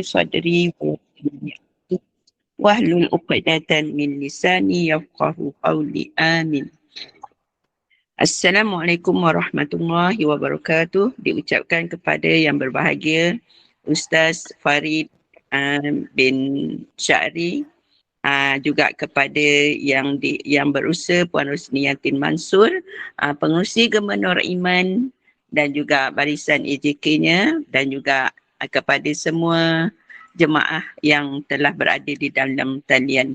صدري واحلل عقدة من لساني يفقه قولي آمين. Assalamualaikum warahmatullahi wabarakatuh. Diucapkan kepada yang berbahagia Ustaz Farid bin Syari, juga kepada yang berusaha Puan Rosniyatin Mansur, pengurusi Gemah Nur Iman dan juga barisan AJK-nya, dan juga kepada semua jemaah yang telah berada di dalam talian.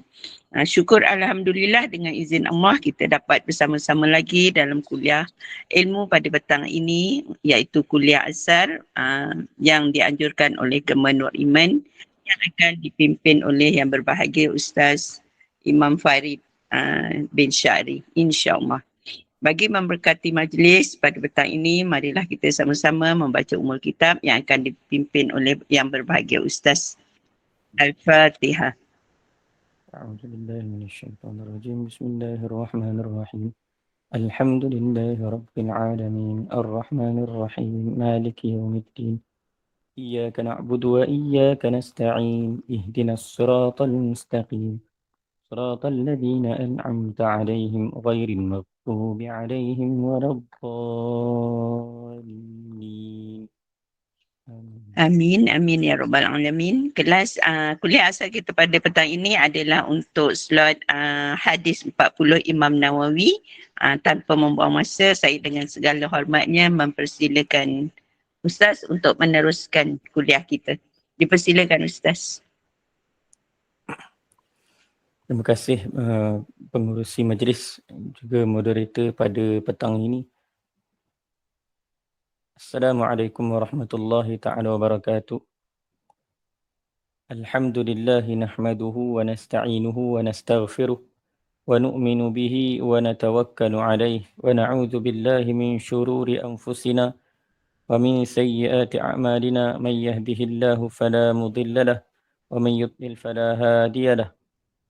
Syukur Alhamdulillah, dengan izin Allah kita dapat bersama-sama lagi dalam kuliah ilmu pada petang ini, iaitu kuliah asar yang dianjurkan oleh Gemah Nur Iman, yang akan dipimpin oleh yang berbahagia Ustaz Imam Farid bin Syari, insya-Allah. Bagi memberkati majlis pada petang ini, marilah kita sama-sama membaca Ummul Kitab yang akan dipimpin oleh yang berbahagia Ustaz. Al-Fatihah. أعوذ بالله من الشيطان الرجيم. بسم الله الرحمن الرحيم. الحمد لله رب العالمين الرحمن الرحيم مالك يوم الدين إياك نعبد وإياك نستعين اهدنا الصراط المستقيم صراط الذين أنعمت عليهم غير المغضوب عليهم ولا الضالين. Amin, amin ya rabbal alamin. Kelas kuliah asal kita pada petang ini adalah untuk slot hadis 40 Imam Nawawi. Tanpa membuang masa, saya dengan segala hormatnya mempersilakan Ustaz untuk meneruskan kuliah kita. Dipersilakan Ustaz. Terima kasih pengurusi majlis, juga moderator pada petang ini. Assalamualaikum warahmatullahi ta'ala wabarakatuh. Alhamdulillah nahmaduhu wa nasta'inuhu wa nastaghfiruh wa nu'minu bihi wa natawakkalu alaih wa na'udzu billahi min syururi anfusina wa min sayyiati a'malina man yahdihillahu fala mudilla lah wa man yudlil fala hadiya lah.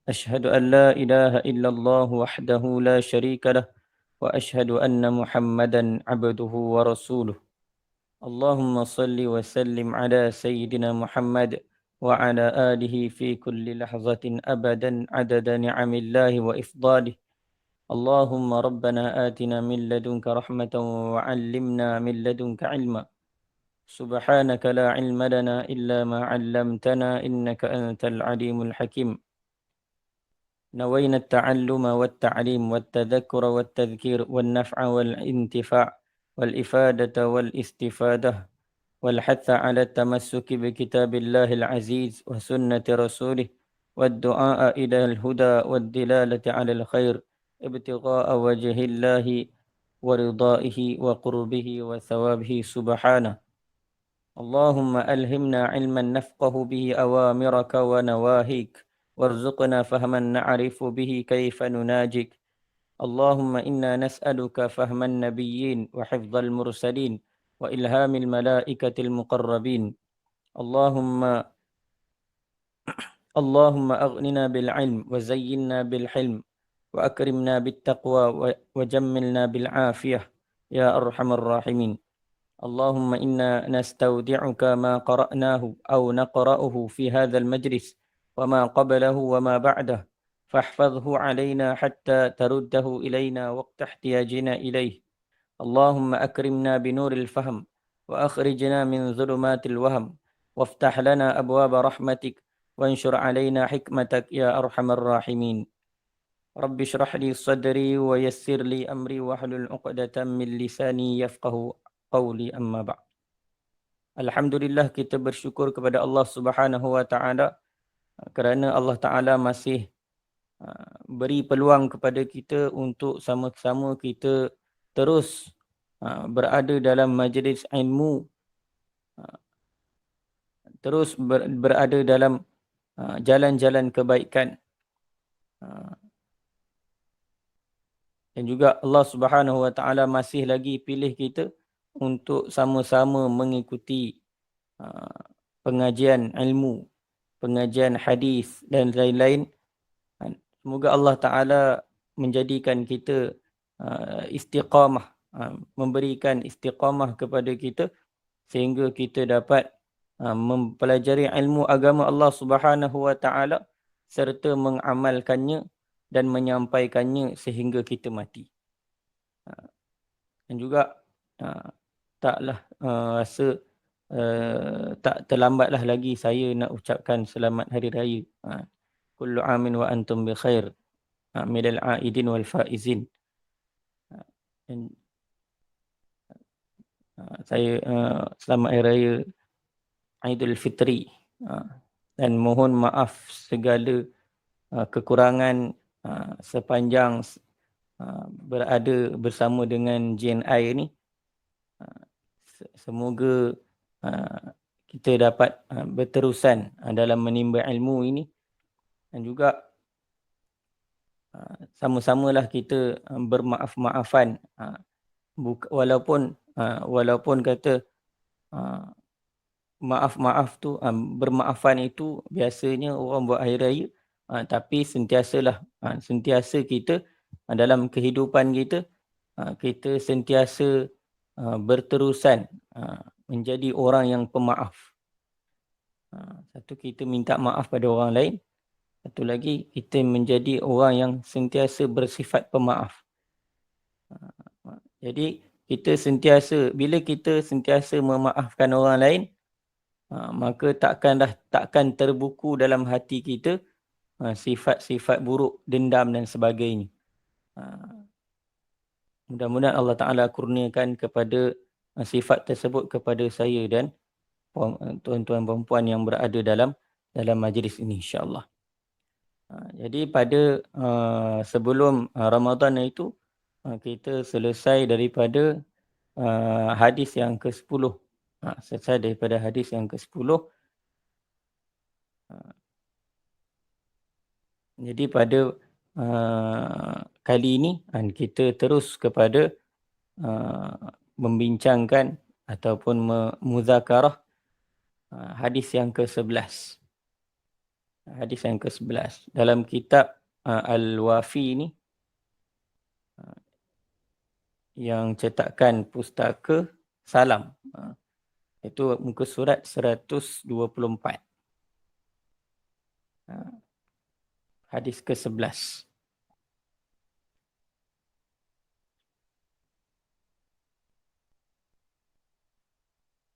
Ashhadu an la ilaha illallah wahdahu la syarika lah wa ashhadu anna Muhammadan abduhu wa rasuluh. Allahumma salli wa sallim ala Sayyidina Muhammad wa ala alihi fi kulli lahzatin abadan adada ni'amillahi wa ifdalih. Allahumma rabbana atina min ladunka rahmatan wa 'allimna min ladunka ilma. Subhanaka la ilma lana illa ma 'allamtana innaka antal alimul hakim. نوينا التعلم والتعليم والتذكر والتذكير والنفع والانتفاع والإفادة والاستفادة والحث على التمسك بكتاب الله العزيز وسنة رسوله والدعاء إلى الهدى والدلالة على الخير ابتغاء وجه الله ورضائه وقربه وثوابه سبحانه. اللهم ألهمنا علما نفقه به أوامرك ونواهيك وارزقنا فهما نعرف به كيف نناجيك. اللهم إنا نسألك فهم النبيين وحفظ المرسلين وإلهام الملائكة المقربين. اللهم أغننا بالعلم وزينا بالحلم وأكرمنا بالتقوى وجملنا بالعافية يا أرحم الراحمين. اللهم إنا نستودعك ما قرأناه أو نقرأه في هذا المجلس وما قبله وما بعده، فاحفظه علينا حتى ترده إلينا وقت احتياجنا إليه. اللهم أكرمنا بنور الفهم وأخرجنا من ظلمات الوهم وافتح لنا أبواب رحمتك وانشر علينا حكمتك يا أرحم الراحمين. رب اشرح لي صدري ويسر لي أمري واحلل عقدة من لساني يفقه قولي أما بعد. Alhamdulillah, kita bersyukur kepada Allah Subhanahu wa taala kerana Allah Ta'ala masih beri peluang kepada kita untuk sama-sama kita terus berada dalam majlis ilmu, terus berada dalam jalan-jalan kebaikan. Dan juga Allah Subhanahu wa taala masih lagi pilih kita untuk sama-sama mengikuti pengajian ilmu, pengajian hadis dan lain-lain. Semoga Allah Ta'ala menjadikan kita istiqamah, memberikan istiqamah kepada kita sehingga kita dapat mempelajari ilmu agama Allah Subhanahu wa taala serta mengamalkannya dan menyampaikannya sehingga kita mati. Dan juga taklah rasa tak terlambatlah lagi saya nak ucapkan selamat hari raya. Kullu amin wa antum bi khair. Minal aidin wal faizin. Dan saya selamat hari raya Aidil Fitri. Dan mohon maaf segala kekurangan sepanjang berada bersama dengan JNI ini. Semoga kita dapat berterusan dalam menimba ilmu ini dan juga sama-samalah kita bermaaf-maafan, walaupun kata maaf-maaf tu, bermaafan itu biasanya orang buat hari raya, tapi sentiasa kita dalam kehidupan kita, kita sentiasa berterusan menjadi orang yang pemaaf. Satu, kita minta maaf pada orang lain. Satu lagi, kita menjadi orang yang sentiasa bersifat pemaaf. Jadi bila kita sentiasa memaafkan orang lain, maka takkan terbuku dalam hati kita sifat-sifat buruk, dendam dan sebagainya. Mudah-mudahan Allah Ta'ala kurniakan kepada sifat tersebut kepada saya dan tuan-tuan perempuan yang berada dalam majlis ini, insya-Allah. Jadi pada sebelum Ramadan itu kita selesai daripada hadis yang ke-10. Selesai daripada hadis yang ke-10. Jadi pada kali ini kita terus kepada membincangkan ataupun muzakarah hadis yang ke-11. Hadis yang ke-11 dalam kitab Al-Wafi ini, yang cetakan pustaka Salam, itu muka surat 124. Hadis ke-11.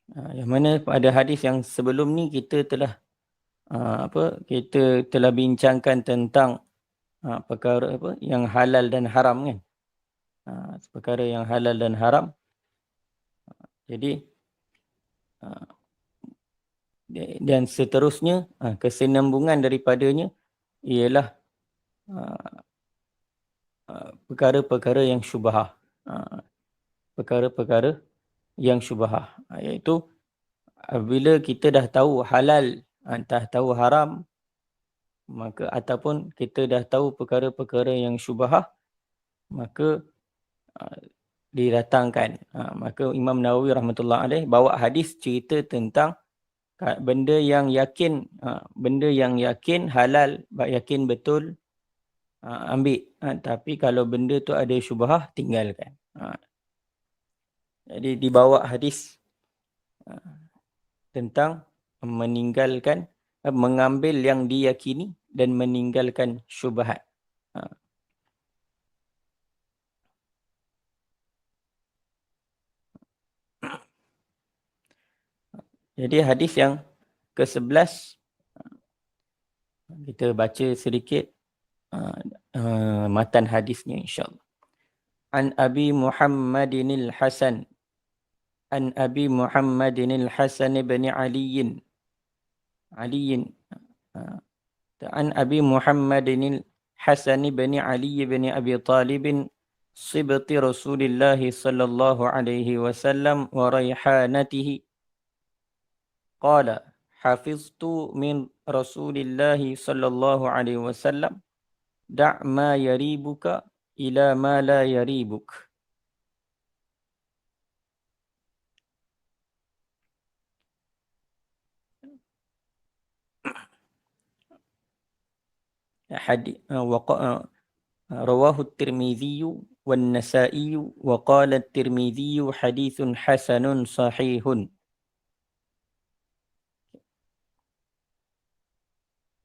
Yang mana pada hadis yang sebelum ni kita telah bincangkan tentang perkara yang halal dan haram, kan? Perkara yang halal dan haram. Jadi dan seterusnya, kesinambungan daripadanya ialah perkara-perkara yang syubhah. Perkara-perkara yang syubhah, iaitu bila kita dah tahu halal, dah tahu haram, maka ataupun kita dah tahu perkara-perkara yang syubhah, maka didatangkan. Maka Imam Nawawi rahmatullah alaih bawa hadis cerita tentang benda yang yakin halal, yakin betul, ambil. Tapi kalau benda tu ada syubhah, tinggalkan. Jadi dibawa hadis tentang mengambil yang diyakini dan meninggalkan syubhat. Jadi hadis yang ke-11 kita baca sedikit matan hadisnya, insya-Allah. An Abi Muhammadin al-Hasan bin Ali. An Abi Muhammadin al-Hasan bin Ali bin Abi Talib sibti Rasulillah sallallahu alaihi wasallam wa raihanatihi. Qala hafiztu min Rasulillah sallallahu alaihi wasallam da' ma yaribuka ila ma la yaribuk. Rawahu at-Tirmidzi wan Nasa'i wa qala at-Tirmidzi haditsun hasanun sahihun.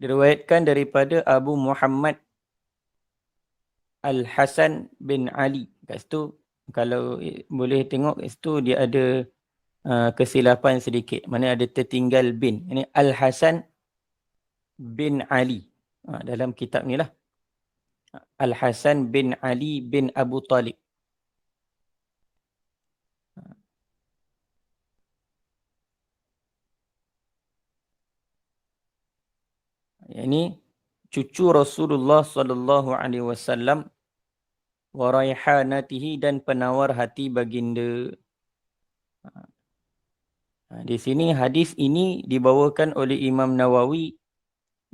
diriwayatkan daripada Abu Muhammad Al-Hasan bin Ali. Kat situ kalau boleh tengok kat situ dia ada kesilapan sedikit. Mana ada tertinggal bin. Ini Al-Hasan bin Ali. Dalam kitab ni lah. Al-Hasan bin Ali bin Abu Talib. Ini cucu Rasulullah sallallahu alaihi wasallam wa raihanatihi dan penawar hati baginda. Di sini hadis ini dibawakan oleh Imam Nawawi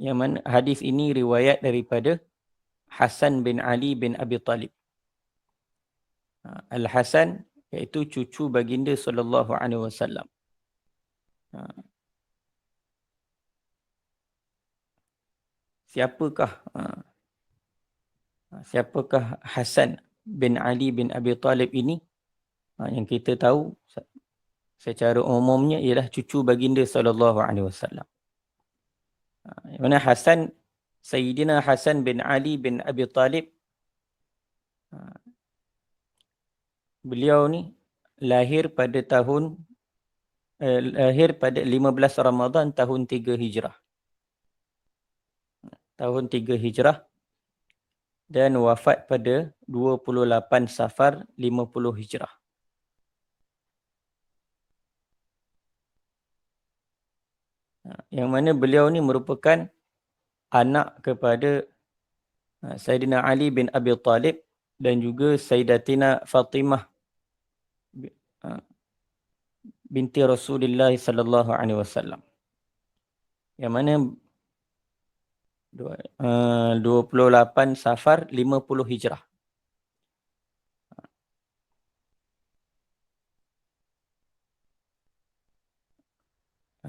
yang mana hadis ini riwayat daripada Hasan bin Ali bin Abi Talib. Al-Hasan iaitu cucu baginda sallallahu alaihi wasallam. Siapakah Hasan bin Ali bin Abi Talib ini? Yang kita tahu secara umumnya ialah cucu baginda sallallahu alaihi wasallam. Yang mana Sayyidina Hasan bin Ali bin Abi Talib, beliau ni lahir pada 15 Ramadan tahun 3 Hijrah. Tahun 3 Hijrah dan wafat pada 28 Safar 50 Hijrah. Yang mana beliau ni merupakan anak kepada Sayyidina Ali bin Abi Talib dan juga Sayyidatina Fatimah binti Rasulullah sallallahu alaihi wasallam. Yang mana 28 Safar 50 Hijrah.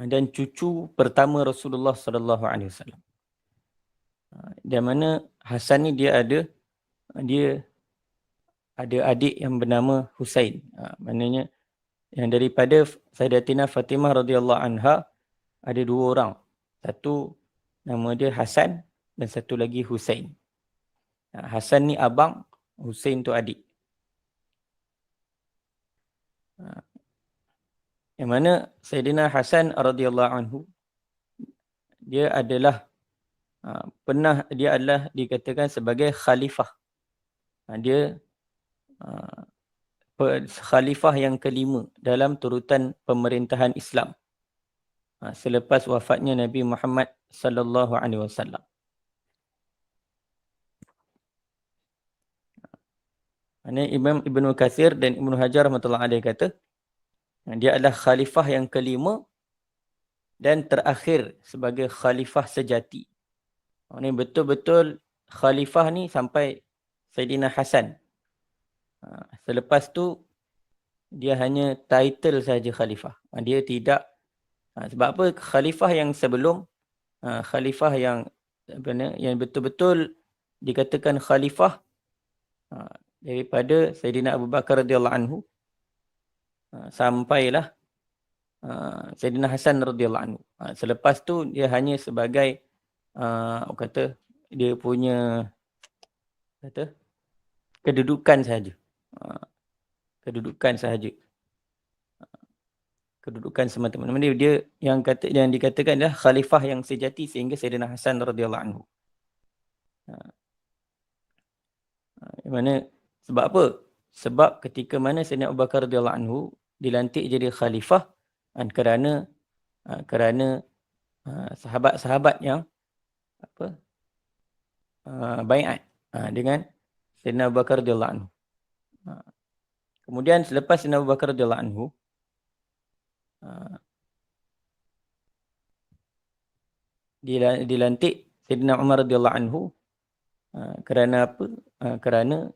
Dan cucu pertama Rasulullah sallallahu alaihi wasallam. Di mana Hasan ni dia ada adik yang bernama Husain. Maknanya yang daripada Sayyidatina Fatimah radhiyallahu anha ada 2 orang. Satu nama dia Hasan dan satu lagi Husain. Hasan ni abang, Husain tu adik. Yang mana Sayyidina Hasan radhiyallahu anhu dia adalah dikatakan sebagai khalifah. Dia khalifah yang kelima dalam turutan pemerintahan Islam selepas wafatnya Nabi Muhammad sallallahu alaihi wasallam. Imam Ibnu Katsir dan Ibnu Hajar rahmatullahi alaihi kata dia adalah khalifah yang kelima dan terakhir sebagai khalifah sejati. Ini betul-betul khalifah ni sampai Sayyidina Hasan. Selepas tu dia hanya title saja khalifah. Dia tidak sebab apa khalifah yang sebelum khalifah yang betul-betul dikatakan khalifah daripada Sayyidina Abu Bakar radhiyallahu anhu sampailah Sayyidina Hasan radhiyallahu anhu. Selepas tu dia hanya sebagai dia punya kedudukan sahaja. Kedudukan sahaja. Kedudukan semata-mata. Dia yang dikatakan adalah khalifah yang sejati sehingga Sayyidina Hasan radhiyallahu anhu. Mana sebab apa? Sebab ketika mana Sayyidina Abu Bakar radhiyallahu anhu dilantik jadi khalifah kerana sahabat-sahabat yang baiat dengan Sayyidina Abu Bakar radhiyallahu anhu. Kemudian selepas Sayyidina Abu Bakar radhiyallahu anhu dilantik Sayyidina Umar radhiyallahu anhu kerana apa? Kerana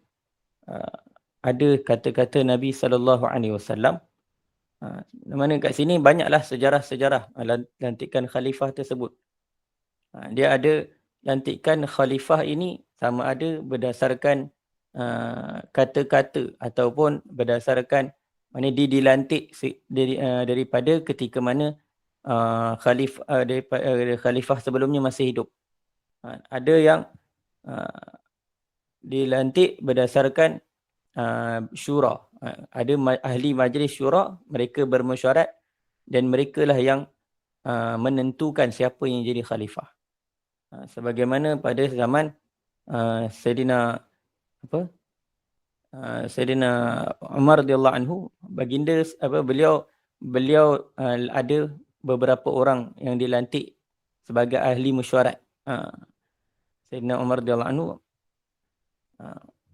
ada kata-kata Nabi sallallahu alaihi wasallam. Mana kat sini banyaklah sejarah-sejarah lantikan khalifah tersebut. Dia ada lantikan khalifah ini sama ada berdasarkan kata-kata ataupun berdasarkan mana dia dilantik daripada ketika mana khalifah sebelumnya masih hidup. Ada yang dilantik berdasarkan syura. Ada ahli majlis syura, mereka bermesyuarat dan mereka lah yang menentukan siapa yang jadi khalifah. Sebagaimana pada zaman Sayyidina Sayyidina Umar radhiyallahu anhu, baginda beliau ada beberapa orang yang dilantik sebagai ahli mesyuarat. Sayyidina Umar radhiyallahu anhu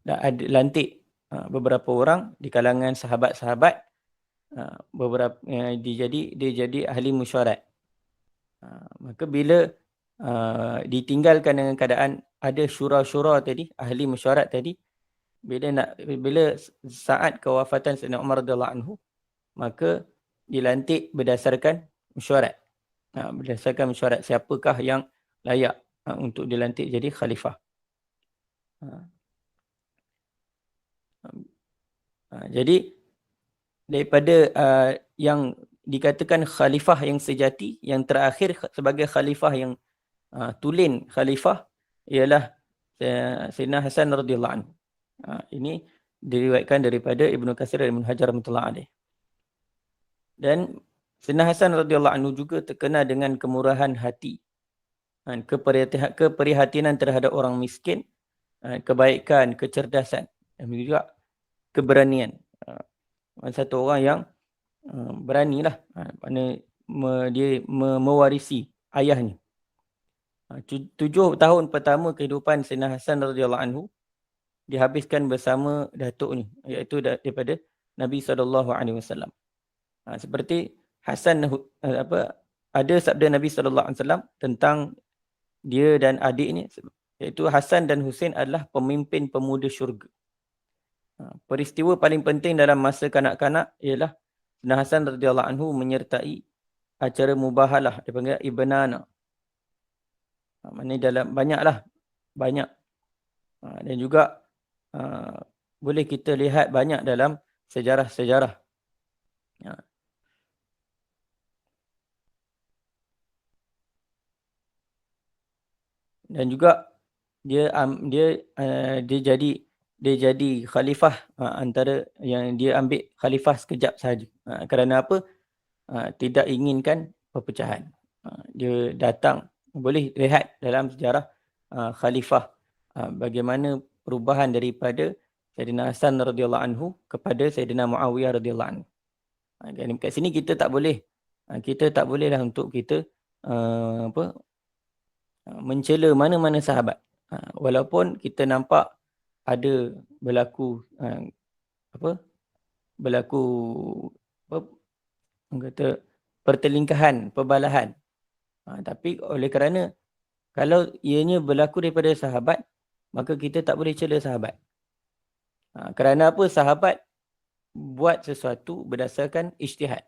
ada lantik beberapa orang di kalangan sahabat-sahabat, beberapa dia jadi ahli mesyuarat. Maka bila ditinggalkan dengan keadaan ada syura-syura tadi, ahli mesyuarat tadi, bila saat kewafatan Sayyidina Umar radhiyallahu anhu, maka dilantik berdasarkan mesyuarat. Berdasarkan mesyuarat siapakah yang layak untuk dilantik jadi khalifah. Jadi daripada yang dikatakan khalifah yang sejati, yang terakhir sebagai khalifah yang tulen khalifah ialah Sayyidina Hasan radhiyallahu anhu. Ini diriwayatkan daripada Ibnu Katsir dan Ibnu Hajar rahimahullah alaih. Dan Sayyidina Hasan radhiyallahu anhu juga terkenal dengan kemurahan hati, keprihatinan terhadap orang miskin, kebaikan, kecerdasan, dan juga keberanian. Satu orang yang beranilah, dia mewarisi ayahnya. 7 tahun pertama kehidupan Sayyidina Hasan radhiyallahu anhu dihabiskan bersama datuknya, iaitu daripada Nabi SAW. Seperti Hasan, ada sabda Nabi SAW tentang dia dan adiknya, iaitu Hasan dan Husain adalah pemimpin pemuda syurga. Peristiwa paling penting dalam masa kanak-kanak ialah Sayyidina Hasan radhiyallahu anhu menyertai acara mubahalah, dipanggil Ibnana. Maknanya dalam banyak. Dan juga boleh kita lihat banyak dalam sejarah-sejarah. Dan juga dia jadi khalifah, antara yang dia ambil khalifah sekejap sahaja. Kerana apa? Tidak inginkan perpecahan. Dia datang, boleh lihat dalam sejarah khalifah bagaimana perubahan daripada Sayyidina Hasan radhiyallahu anhu kepada Sayyidina Muawiyah radhiyallahu anhu. Kat sini kita tak bolehlah untuk kita mencela mana-mana sahabat. Walaupun kita nampak ada berlaku pertelingkahan, perbalahan. Tapi oleh kerana kalau ianya berlaku daripada sahabat, maka kita tak boleh cela sahabat. Kerana apa? Sahabat buat sesuatu berdasarkan ijtihad.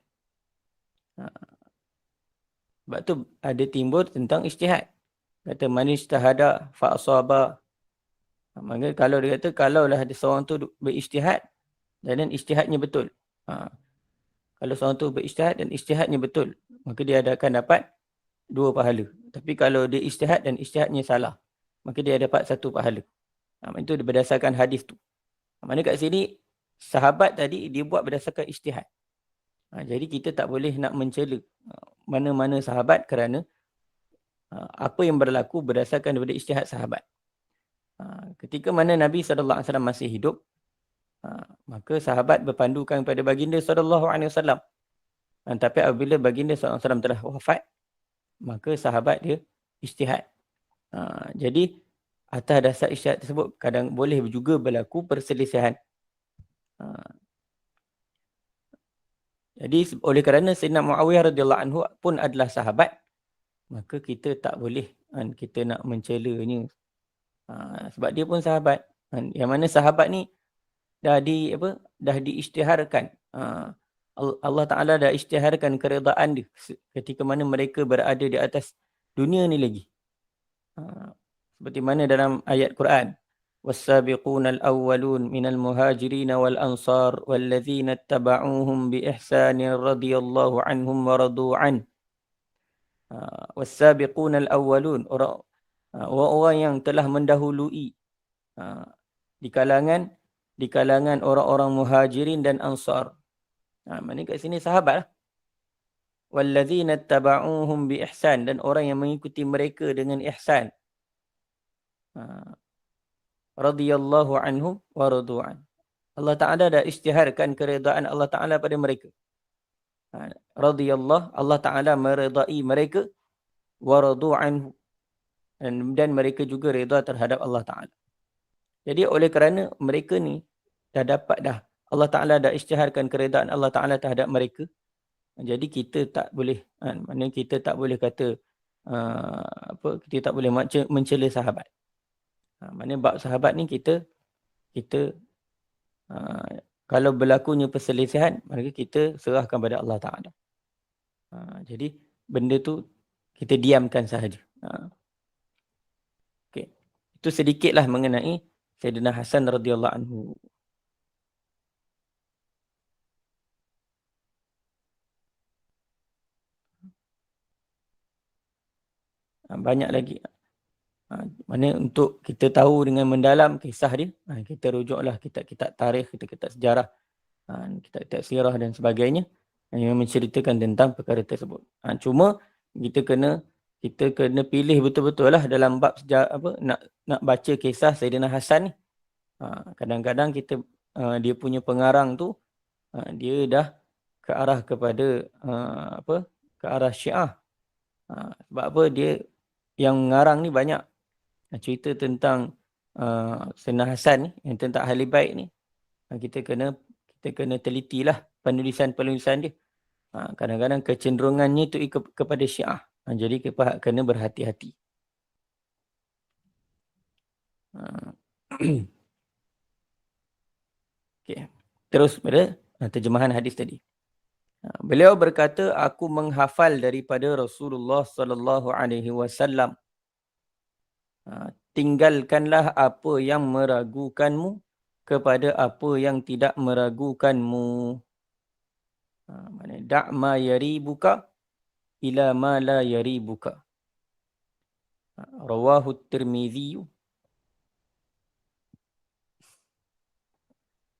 Sebab tu ada timbul tentang ijtihad. Kata man ijtahada fa asaba. Maka kalau dia kata kalaulah ada seorang tu berijtihad dan ijtihadnya betul. Kalau seorang tu berijtihad dan ijtihadnya betul, maka dia akan dapat 2 pahala. Tapi kalau dia ijtihad dan ijtihadnya salah, maka dia dapat 1 pahala. Itu berdasarkan hadis tu. Mana kat sini sahabat tadi dia buat berdasarkan ijtihad. Jadi kita tak boleh nak mencela mana-mana sahabat kerana apa yang berlaku berdasarkan daripada ijtihad sahabat. Ketika mana Nabi SAW masih hidup, maka sahabat berpandukan kepada baginda SAW. Tapi apabila baginda SAW telah wafat, maka sahabat dia ijtihad. Jadi atas dasar ijtihad tersebut kadang boleh juga berlaku perselisihan. Jadi oleh kerana Sayyidina Muawiyah radhiyallahu anhu pun adalah sahabat, maka kita tak boleh kita nak mencelanya. Sebab dia pun sahabat. Yang mana sahabat ni dah diisytiharkan. Allah Ta'ala dah isytiharkan keredaan dia ketika mana mereka berada di atas dunia ni lagi. Seperti mana dalam ayat Quran, was-sabiquna al-awwalun minal muhajirin wal ansar wallazina ittaba'uuhum bi ihsanin radhiyallahu anhum wa radu an Wassabiqunal awwalun, orang-orang yang telah mendahului di kalangan orang-orang muhajirin dan ansar. Maknanya kat sini sahabat lah. Wallazina taba'uhum bi ihsan, dan orang yang mengikuti mereka dengan ihsan. Radhiyallahu anhum wa radu'an. Allah Ta'ala dah isytiharkan keredaan Allah Ta'ala pada mereka. Radhiyallahu, Allah Ta'ala meredai mereka, wa radu'an, dan mereka juga reda terhadap Allah Ta'ala. Jadi oleh kerana mereka ni dah dapat dah, Allah Ta'ala dah isytiharkan keredaan Allah Ta'ala terhadap mereka. Jadi kita tak boleh, maknanya kita tak boleh kata, kita tak boleh mencela sahabat. Maknanya bab sahabat ni kita kalau berlakunya perselisihan, maka kita serahkan pada Allah Ta'ala. Jadi benda tu kita diamkan sahaja. Okay. Itu sedikitlah mengenai Sayyidina Hasan radhiyallahu anhu. Banyak lagi. Mana untuk kita tahu dengan mendalam kisah dia, kita rujuklah kitab-kitab tarikh, kitab-kitab sejarah, kitab-kitab sirah dan sebagainya yang menceritakan tentang perkara tersebut. Cuma kita kena pilih betul-betul lah dalam bab sejarah, nak baca kisah Sayyidina Hasan ni. Kadang-kadang dia punya pengarang tu dia dah ke arah kepada ke arah Syiah. Sebab apa dia yang mengarang ni banyak cerita tentang Sayyidina Hasan ni, yang tentang ahli baik ni. Kita kena telitilah penulisan-penulisan dia. Kadang-kadang kecenderungannya tu kepada Syiah. Jadi kita kena berhati-hati. Okay. Terus pada terjemahan hadis tadi. Beliau berkata, aku menghafal daripada Rasulullah sallallahu alaihi wasallam, tinggalkanlah apa yang meragukanmu kepada apa yang tidak meragukanmu. Maksudnya da' ma yaribuka ila ma la yaribuka. Rawahu Tirmizi.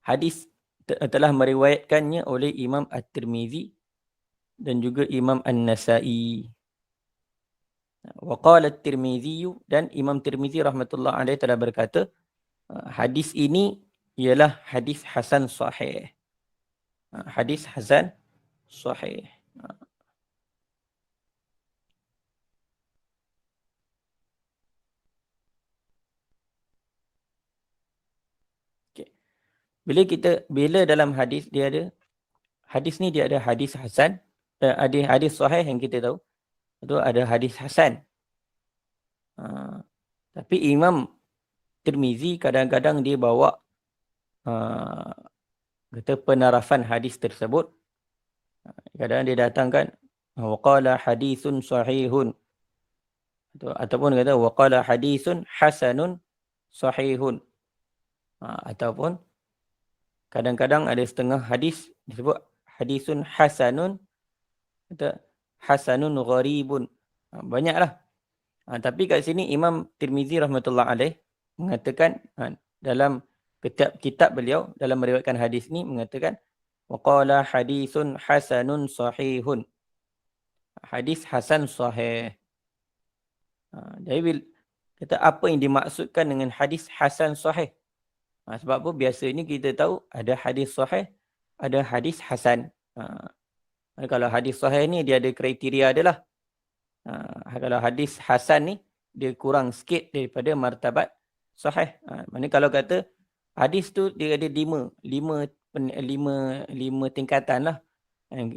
Hadis telah meriwayatkannya oleh Imam At-Tirmizi dan juga Imam An-Nasai. Wa qala At-Tirmizi, dan Imam Tirmizi rahmatullah alaihi telah berkata, hadis ini ialah hadis hasan sahih. Hadis hasan sahih. Bila dalam hadis dia ada hadis ni, dia ada hadis hasan, ada hadis sahih yang kita tahu. Itu ada hadis hasan. Tapi Imam Tirmizi kadang-kadang dia bawa kata penarafan hadis tersebut. Kadang-kadang dia datangkan waqala hadisun sahihun, ataupun kata waqala hadisun hasanun sahihun, ataupun kadang-kadang ada setengah hadis disebut hadisun hasanun atau hasanun gharibun. Banyaklah. Tapi kat sini Imam Tirmizi rahmatullah alaih mengatakan dalam kitab beliau dalam meriwayatkan hadis ni mengatakan waqala hadisun hasanun sahihun. Hadis hasan sahih. Jadi kata apa yang dimaksudkan dengan hadis hasan sahih? Sebab apa biasanya kita tahu ada hadis sahih, ada hadis hasan. Kalau hadis sahih ni dia ada kriteria dia lah. Kalau hadis hasan ni dia kurang sikit daripada martabat sahih. Maksudnya kalau kata hadis tu dia ada lima tingkatan lah.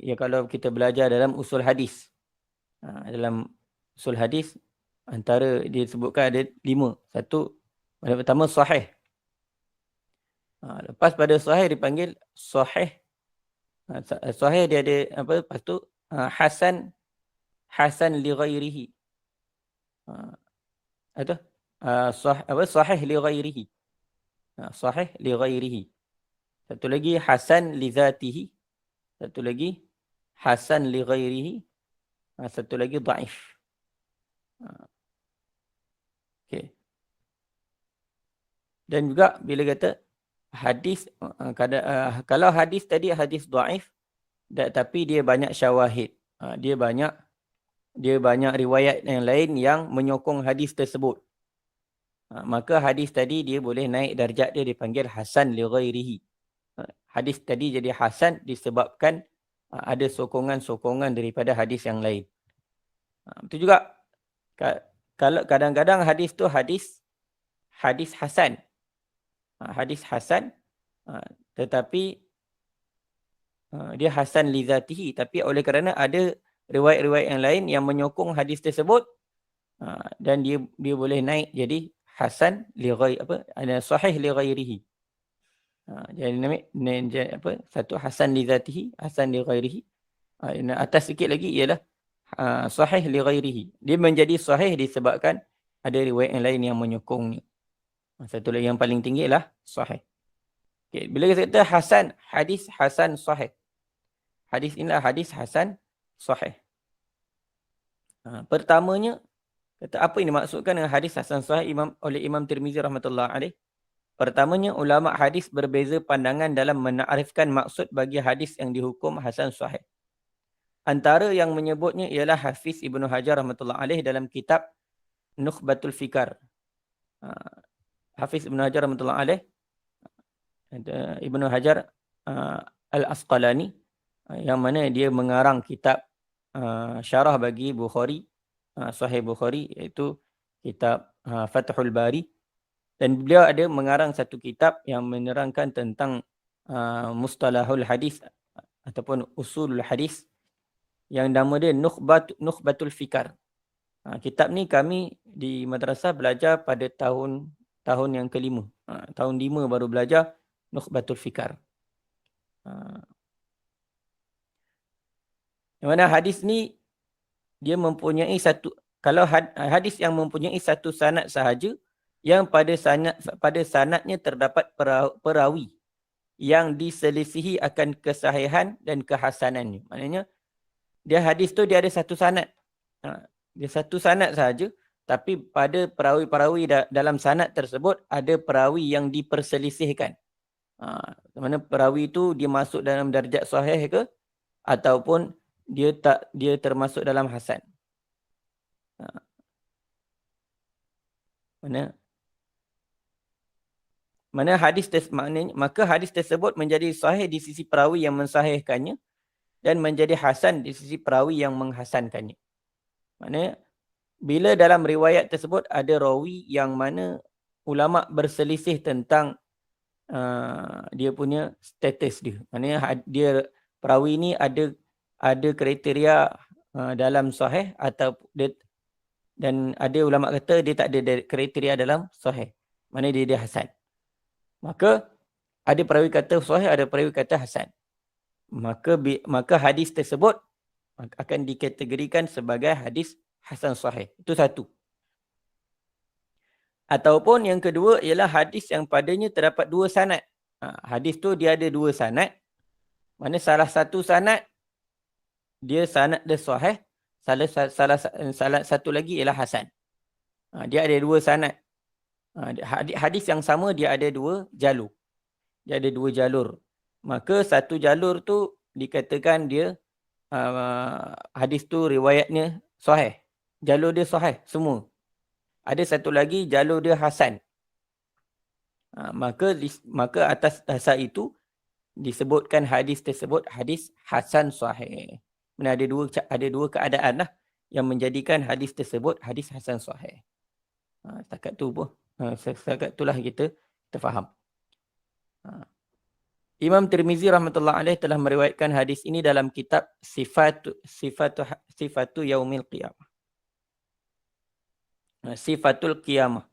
Ya, kalau kita belajar dalam usul hadis. Dalam usul hadis antara dia sebutkan ada 5. Satu, yang pertama sahih. Lepas pada sahih dipanggil sahih. Sahih dia ada apa? Lepas tu hasan li ghairihi. Sahih li ghairihi. Sahih li ghairihi. Satu lagi hasan li zatihi. Satu lagi hasan li ghairihi. Satu lagi dhaif. Okay. Dan juga bila kata hadis, kalau hadis tadi hadis dhaif, tapi dia banyak syawahid. Dia banyak riwayat yang lain yang menyokong hadis tersebut. Maka hadis tadi dia boleh naik darjat dia dipanggil hasan li ghairihi. Hadis tadi jadi hasan disebabkan ada sokongan-sokongan daripada hadis yang lain. Itu juga kalau kadang-kadang hadis tu hadis hasan. Hadis hasan tetapi dia hasan li zatihi, tapi oleh kerana ada riwayat-riwayat yang lain yang menyokong hadis tersebut dan dia boleh naik jadi hasan li ghairi sahih li ghairihi. Jadi satu hasan li zatihi, hasan li ghairihi. Atas sikit lagi ialah sahih li ghairihi. Dia menjadi sahih disebabkan ada riwayat yang lain yang menyokongnya. Satu lagi yang paling tinggi ialah sahih. Okay. Bila kita kata hasan, hadis hasan sahih. Hadis inilah hadis hasan sahih. Pertamanya, kata apa yang dimaksudkan dengan hadis hasan sahih oleh Imam Tirmizi rahmatullah alaih? Pertamanya, ulama hadis berbeza pandangan dalam menakrifkan maksud bagi hadis yang dihukum hasan sahih. Antara yang menyebutnya ialah Hafiz Ibnu Hajar rahmatullah alaih dalam kitab Nukhbatul Fikar. Hafiz Ibnu Hajar rahmatullah alaih, Ibnu Hajar Al-Asqalani, yang mana dia mengarang kitab syarah bagi Bukhari, Sahih Bukhari, iaitu kitab Fathul Bari. Dan beliau ada mengarang satu kitab yang menerangkan tentang mustalahul hadis ataupun usulul hadis, yang nama dia Nukhbatul Fikar. Kitab ni kami di madrasah belajar pada tahun yang kelima. Tahun 5 baru belajar Nukhbatul Fikar. Yang mana hadis ni dia mempunyai satu, kalau hadis yang mempunyai satu sanad sahaja, yang pada sanadnya terdapat perawi yang diselisihi akan kesahihan dan kehasanannya. Maknanya dia hadis tu dia ada satu sanad. Dia satu sanad sahaja, tapi pada perawi-perawi dalam sanad tersebut ada perawi yang diperselisihkan. Mana perawi itu dia masuk dalam darjat sahih ke ataupun dia termasuk dalam hasan. Maka hadis tersebut menjadi sahih di sisi perawi yang mensahihkannya dan menjadi hasan di sisi perawi yang menghasankannya. Maknanya bila dalam riwayat tersebut ada rawi yang mana ulama berselisih tentang dia punya status dia. Maknanya dia perawi ni ada kriteria dalam sahih atau dan ada ulama kata dia tak ada kriteria dalam sahih. Maknanya dia hasan. Maka ada perawi kata sahih, ada perawi kata hasan. Maka hadis tersebut akan dikategorikan sebagai hadis hasan sahih. Itu satu. Ataupun yang kedua ialah hadis yang padanya terdapat dua sanad. Hadis tu dia ada dua sanad. Mana salah satu sanad dia sanad dia sahih, salah satu lagi ialah hasan. Dia ada dua sanad. Hadis yang sama dia ada dua jalur. Dia ada dua jalur. Maka satu jalur tu dikatakan dia hadis tu riwayatnya sahih. Jalur dia sahih semua. Ada satu lagi jalur dia hasan. Maka atas dasar itu disebutkan hadis tersebut hadis hasan sahih. Ada dua keadaan lah yang menjadikan hadis tersebut hadis hasan sahih. Setakat itulah kita faham. Imam Tirmizi rahmatullah alaih telah meriwayatkan hadis ini dalam kitab Sifatu Yaumil Qiyamah. Sifatul Qiyamah.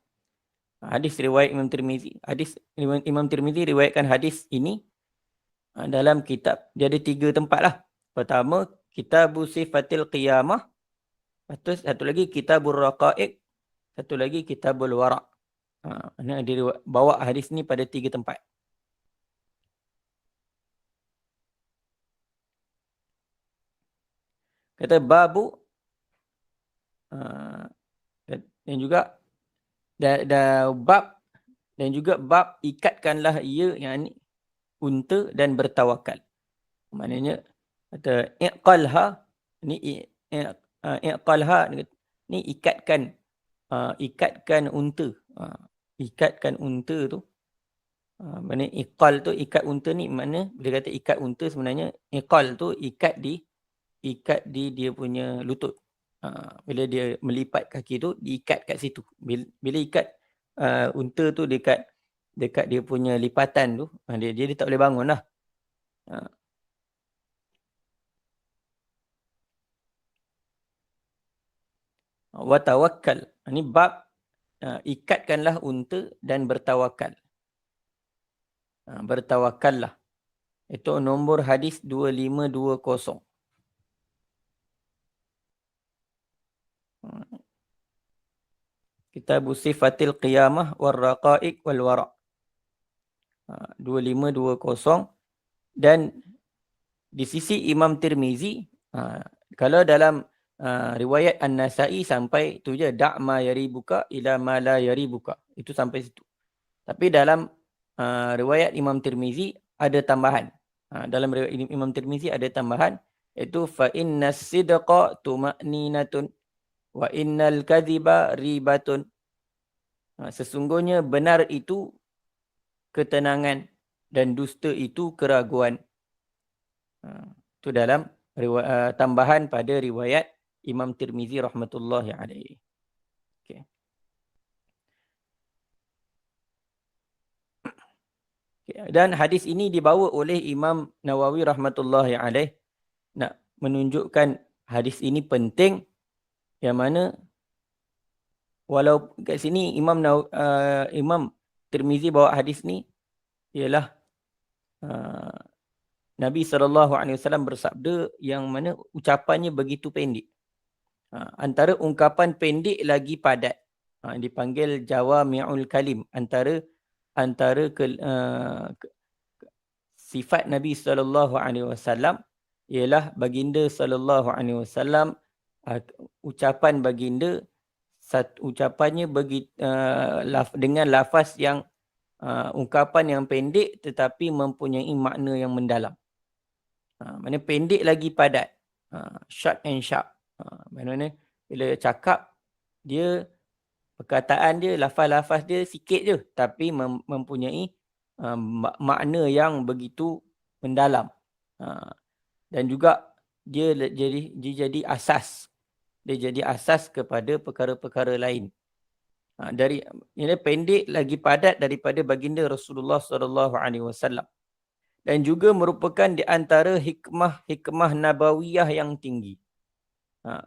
Hadis riwayat Imam Tirmizi. Imam Tirmizi riwayatkan hadis ini dalam kitab. Dia ada 3 tempat lah. Pertama, Kitabu Sifatil Qiyamah. Satu lagi Kitabul Raqaiq. Satu lagi Kitabul Wara'. Dia bawa hadis ni pada 3 tempat. Kata babu Dan juga bab dan juga bab ikatkanlah ia yang ni unta dan bertawakal. Maknanya kata iqalha ni iqalha ni ikatkan unta. Ikatkan unta tu. Maknanya iqal tu ikat unta ni makna bila kata ikat unta sebenarnya iqal tu ikat di dia punya lutut. Bila dia melipat kaki tu diikat kat situ. Bila ikat unta tu dekat dia punya lipatan tu, dia tak boleh bangun lah. Wa tawakkal. Ini bab ikatkanlah unta dan bertawakal. Bertawakallah. Itu nombor hadis 2520. Kitab Sifatil Qiyamah wal Raqaiq wal Wara'. 2520. Dan di sisi Imam Tirmizi, kalau dalam riwayat An-Nasa'i sampai tu je, da' ma yaribuka ila ma la yaribuka. Itu sampai situ. Tapi dalam riwayat Imam Tirmizi ada tambahan. Dalam riwayat Imam Tirmizi ada tambahan, iaitu fa innas sidqa tuma'ninatun wa innal kadhiba ribatun. Sesungguhnya benar itu ketenangan dan dusta itu keraguan. Itu dalam tambahan pada riwayat Imam Tirmizi rahmatullahi alaihi. Okay. Dan hadis ini dibawa oleh Imam Nawawi rahmatullahi alaihi nak menunjukkan hadis ini penting, yang mana walau kat sini Imam Tirmizi bawa hadis ni ialah Nabi SAW bersabda yang mana ucapannya begitu pendek. Antara ungkapan pendek lagi padat. Dipanggil jawami'ul kalim. Antara sifat Nabi SAW ialah baginda SAW, ucapan baginda ucapannya dengan lafaz yang ungkapan yang pendek tetapi mempunyai makna yang mendalam. Maknanya pendek lagi padat. Short and sharp. Maknanya bila cakap, dia perkataan dia, lafaz-lafaz dia sikit je tapi mempunyai makna yang begitu mendalam. Dan juga dia jadi asas. Dia jadi asas kepada perkara-perkara lain. Ini pendek lagi padat daripada baginda Rasulullah SAW. Dan juga merupakan di antara hikmah nabawiyah yang tinggi.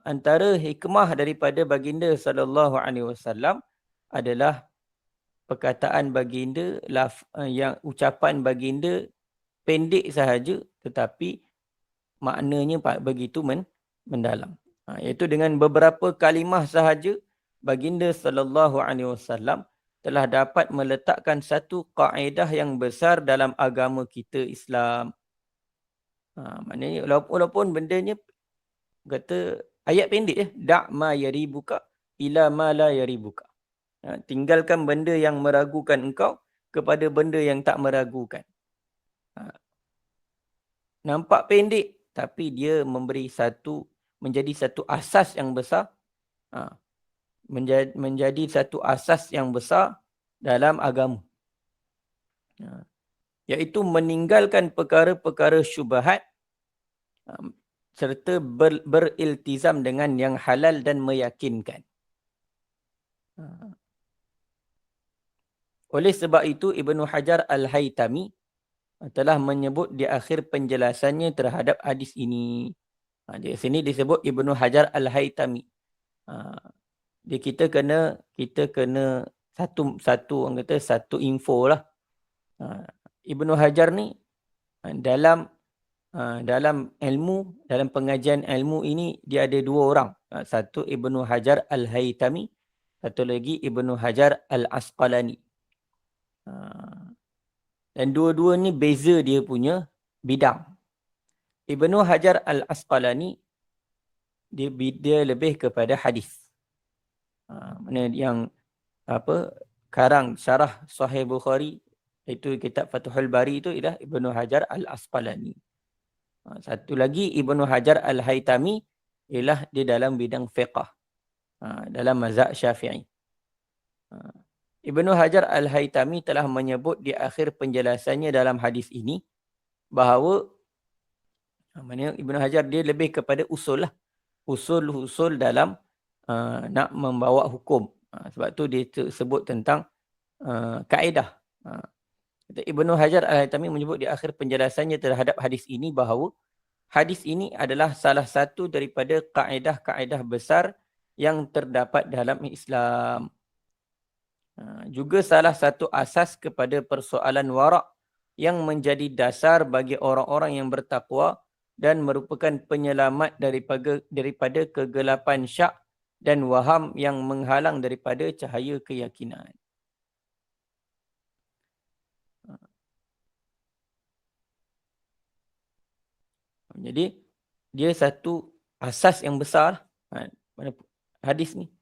Antara hikmah daripada baginda SAW adalah perkataan baginda, yang ucapan baginda pendek sahaja tetapi maknanya begitu mendalam. Iaitu dengan beberapa kalimah sahaja baginda SAW telah dapat meletakkan satu kaedah yang besar dalam agama kita Islam. Maknanya walaupun bendanya kata ayat pendek je, da' ma yaribuka ila ma la yaribuka. Tinggalkan benda yang meragukan engkau kepada benda yang tak meragukan. Nampak pendek tapi dia menjadi satu asas yang besar. Menjadi satu asas yang besar dalam agama. Iaitu meninggalkan perkara-perkara syubhat serta beriltizam dengan yang halal dan meyakinkan. Oleh sebab itu Ibnu Hajar Al-Haytami telah menyebut di akhir penjelasannya terhadap hadis ini. Di sini disebut Ibnu Hajar Al-Haytami. Kita kena satu orang kata satu info lah. Ibnu Hajar ni dalam ilmu, dalam pengajian ilmu ini dia ada dua orang. Satu Ibnu Hajar Al-Haytami, satu lagi Ibnu Hajar Al-Asqalani. Dan dua-dua ni beza dia punya bidang. Ibnu Hajar Al-Asqalani dia lebih kepada hadis. Mana yang karang syarah Sahih Bukhari, itu kitab Fathul Bari itu ialah Ibnu Hajar Al-Asqalani. Satu lagi Ibnu Hajar Al-Haytami ialah di dalam bidang fiqh, dalam mazhab Syafi'i. Ibnu Hajar Al-Haytami telah menyebut di akhir penjelasannya dalam hadis ini bahawa Ibnu Hajar dia lebih kepada usul lah. Usul-usul dalam nak membawa hukum. Sebab tu dia sebut tentang kaedah. Ibnu Hajar Al-Haytami menyebut di akhir penjelasannya terhadap hadis ini bahawa hadis ini adalah salah satu daripada kaedah-kaedah besar yang terdapat dalam Islam. Juga salah satu asas kepada persoalan warak yang menjadi dasar bagi orang-orang yang bertakwa dan merupakan penyelamat daripada kegelapan syak dan waham yang menghalang daripada cahaya keyakinan. Jadi dia satu asas yang besar hadis ni.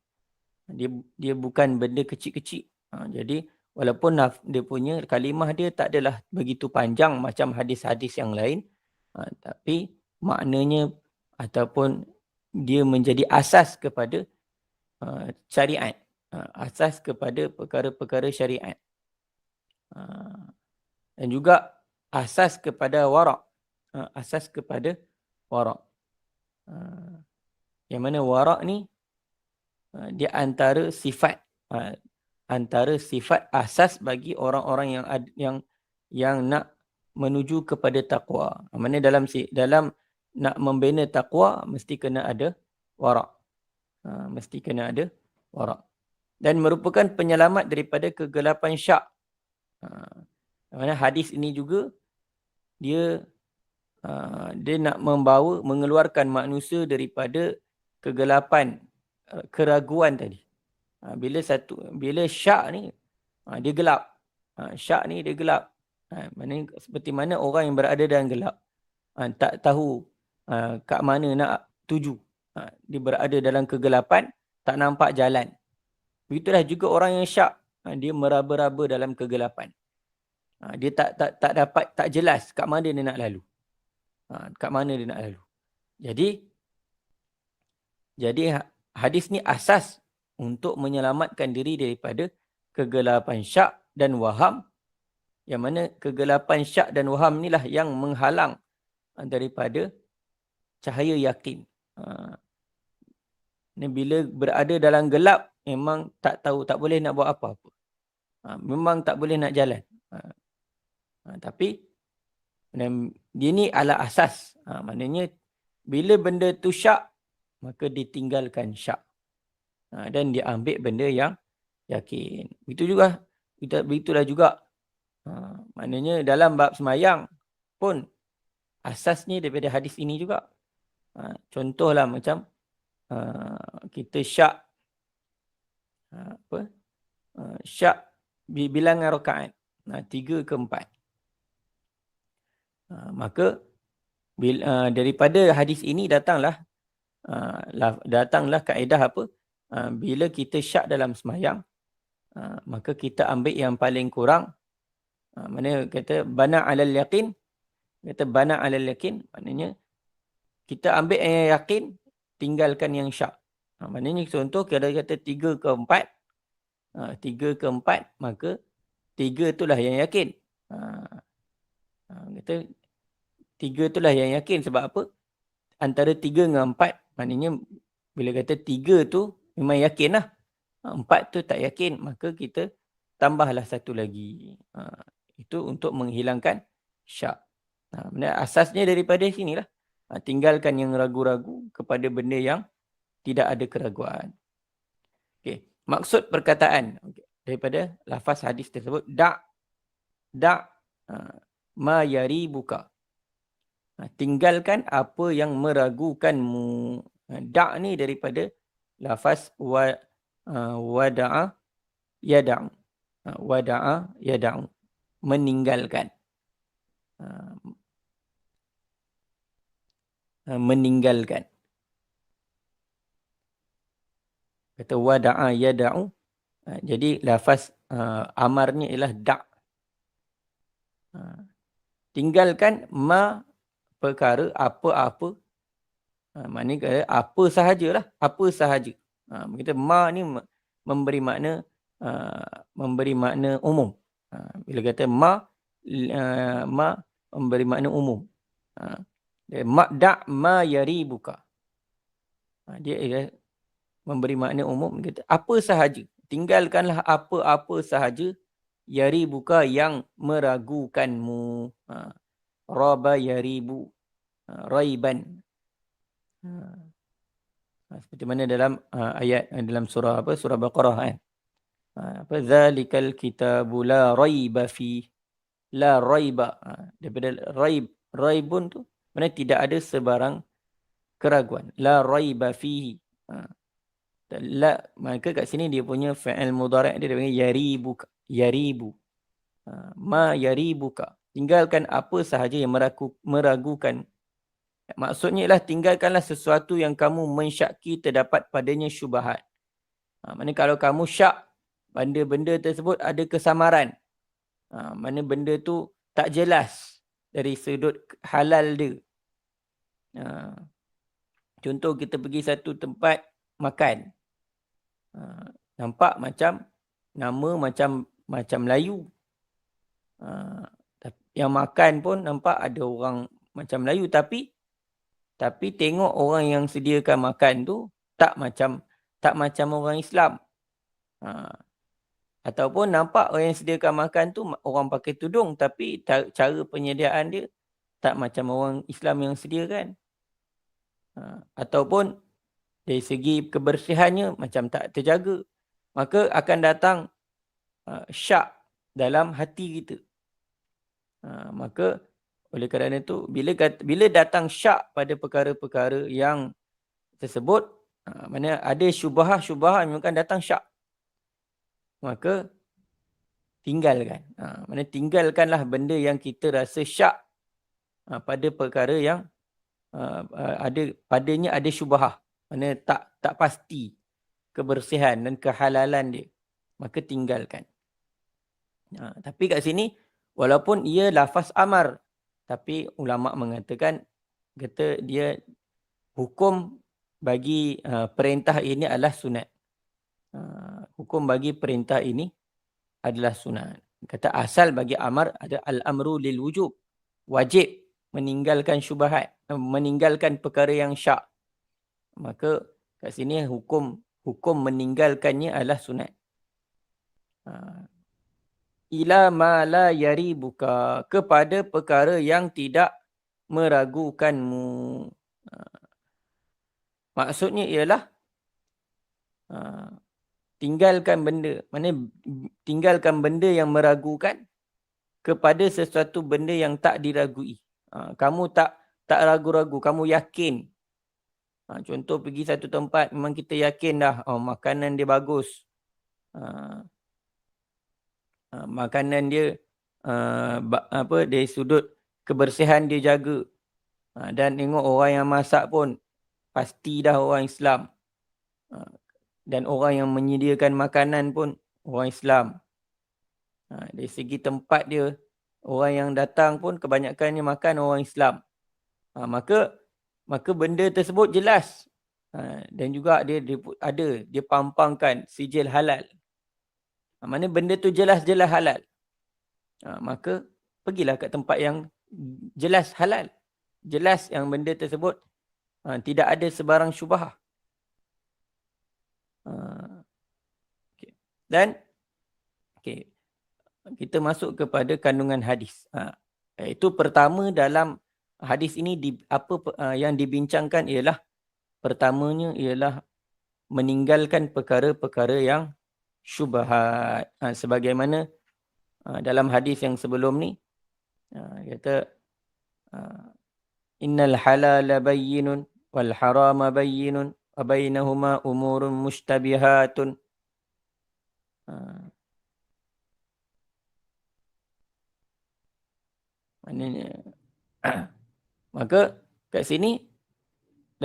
Dia bukan benda kecil-kecil. Jadi walaupun dia punya kalimah dia tak adalah begitu panjang macam hadis-hadis yang lain, tapi maknanya ataupun dia menjadi asas kepada syariat. Asas kepada perkara-perkara syariat. Dan juga asas kepada warak. Asas kepada warak. Yang mana warak ni dia antara sifat asas bagi orang-orang yang nak menuju kepada takwa. Mana dalam nak membina takwa mesti kena ada warak. Mesti kena ada warak. Dan merupakan penyelamat daripada kegelapan syak. Mana hadis ini juga dia nak mengeluarkan manusia daripada kegelapan keraguan tadi. Bila syak ni dia gelap. Syak ni dia gelap. Seperti mana orang yang berada dalam gelap tak tahu kat mana nak tuju. Dia berada dalam kegelapan, tak nampak jalan. Begitulah juga orang yang syak, dia meraba-raba dalam kegelapan. Dia tak dapat, tak jelas kat mana dia nak lalu. Kat mana dia nak lalu. Jadi hadis ni asas untuk menyelamatkan diri daripada kegelapan syak dan waham. Yang mana kegelapan syak dan waham inilah yang menghalang daripada cahaya yakin. Bila berada dalam gelap, memang tak tahu, tak boleh nak buat apa-apa. Memang tak boleh nak jalan. Tapi dia ni adalah asas. Maknanya bila benda tu syak, maka ditinggalkan syak. Dan dia ambil benda yang yakin. Begitulah juga. Maknanya dalam bab semayang pun asasnya daripada hadis ini juga. Contohlah macam kita syak syak bilangan rakaat 3 ke 4. Maka daripada hadis ini datanglah kaedah apa? Bila kita syak dalam semayang, maka kita ambil yang paling kurang. Mana kata bana alal yaqin, maknanya kita ambil yang yakin, tinggalkan yang syak. Maknanya contoh kalau kata 3 ke 4, 3 ke 4, maka 3 itulah yang yakin. Kata 3 itulah yang yakin. Sebab apa? Antara 3 dengan 4, maknanya bila kata 3 tu memang yakin lah. 4 tu tak yakin, maka kita tambahlah satu lagi. Itu untuk menghilangkan syak. Asasnya daripada sinilah. Tinggalkan yang ragu-ragu kepada benda yang tidak ada keraguan. Okay. Maksud perkataan daripada lafaz hadis tersebut, da' ma yaribuka. Tinggalkan apa yang meragukanmu. Da' ni daripada lafaz wada'a yada'u. Wada'a yada'u. Meninggalkan. Meninggalkan. Kata wada'a yada'u. Jadi lafaz amarnya ialah da'. Tinggalkan ma perkara apa-apa. Maknanya kata apa sahajalah. Apa sahaja. Kita ma ni memberi makna umum. Bila kata ma memberi makna umum. Da' ma yaribuka. Dia ialah memberi makna umum. Kata apa sahaja. Tinggalkanlah apa-apa sahaja. Yaribuka yang meragukanmu. Raba yaribu. Raiban. Seperti mana dalam ayat dalam surah apa, surah Baqarah kan. Apa zalikal kitabu la raiba fi, la raiba. Daripada raibun tu mana tidak ada sebarang keraguan. La raiba fihi. La, maka kat sini dia punya fa'il mudhari' dia panggil yaribu, yaribu. Ma yaribuka. Tinggalkan apa sahaja yang meragukan. Maksudnya ialah tinggalkanlah sesuatu yang kamu mensyaki terdapat padanya syubhat. Maksudnya kalau kamu syak benda-benda tersebut ada kesamaran. Mana benda tu tak jelas dari sudut halal dia. Contoh kita pergi satu tempat makan. Nampak macam nama macam Melayu. Yang makan pun nampak ada orang macam Melayu tapi tengok orang yang sediakan makan tu tak macam orang Islam. Ataupun nampak orang yang sediakan makan tu orang pakai tudung tapi cara penyediaan dia tak macam orang Islam yang sediakan. Ataupun dari segi kebersihannya macam tak terjaga. Maka akan datang syak dalam hati kita. Maka oleh kerana itu bila datang syak pada perkara-perkara yang tersebut, mana ada syubhah yang akan datang syak. Maka tinggalkan. Mana tinggalkanlah benda yang kita rasa syak pada perkara yang padanya ada syubhah. Mana tak pasti kebersihan dan kehalalan dia. Maka tinggalkan. Tapi kat sini walaupun ia lafaz amar, tapi ulama mengatakan kata dia hukum bagi perintah ini adalah sunat. Hukum bagi perintah ini adalah sunat. Kata asal bagi amar ada al-amru lil wujub. Wajib meninggalkan syubhat, meninggalkan perkara yang syak. Maka kat sini hukum meninggalkannya adalah sunat. Ila ma la yaribuka, kepada perkara yang tidak meragukanmu. Maksudnya ialah tinggalkan benda yang meragukan kepada sesuatu benda yang tak diragui. Kamu tak ragu-ragu, kamu yakin. Contoh pergi satu tempat memang kita yakin dah makanan dia bagus. Makanan dia dari sudut kebersihan dia jaga. Dan tengok orang yang masak pun pasti dah orang Islam. Dan orang yang menyediakan makanan pun orang Islam. Dari segi tempat dia, orang yang datang pun kebanyakannya makan orang Islam. Maka benda tersebut jelas. Dan juga dia pampangkan sijil halal. Mana benda tu jelas-jelas halal. Maka pergilah ke tempat yang jelas halal. Jelas yang benda tersebut tidak ada sebarang syubhah. Dan kita masuk kepada kandungan hadis. Itu pertama dalam hadis ini yang dibincangkan ialah pertamanya ialah meninggalkan perkara-perkara yang syubhat. Sebagaimana dalam hadis yang sebelum ni kata innal halala bayyinun wal harama bayyinun wa bainahuma umurun mushtabihatun. Maknanya maka kat sini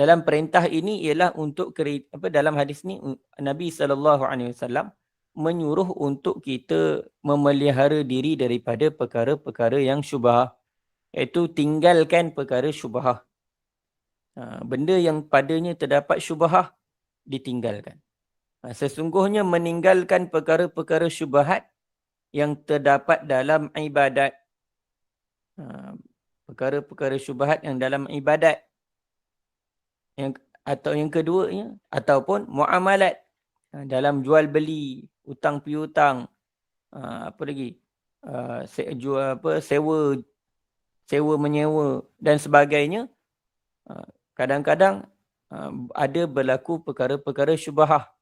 dalam perintah ini ialah untuk dalam hadis ni Nabi SAW menyuruh untuk kita memelihara diri daripada perkara-perkara yang syubhah, iaitu tinggalkan perkara syubhah. Benda yang padanya terdapat syubhah ditinggalkan. Sesungguhnya meninggalkan perkara-perkara syubhat yang terdapat dalam ibadat, perkara-perkara syubhat yang dalam ibadat, atau yang keduanya ataupun muamalat, dalam jual beli, hutang piutang, apa lagi, sewa menyewa dan sebagainya. Kadang-kadang ada berlaku perkara-perkara syubhah.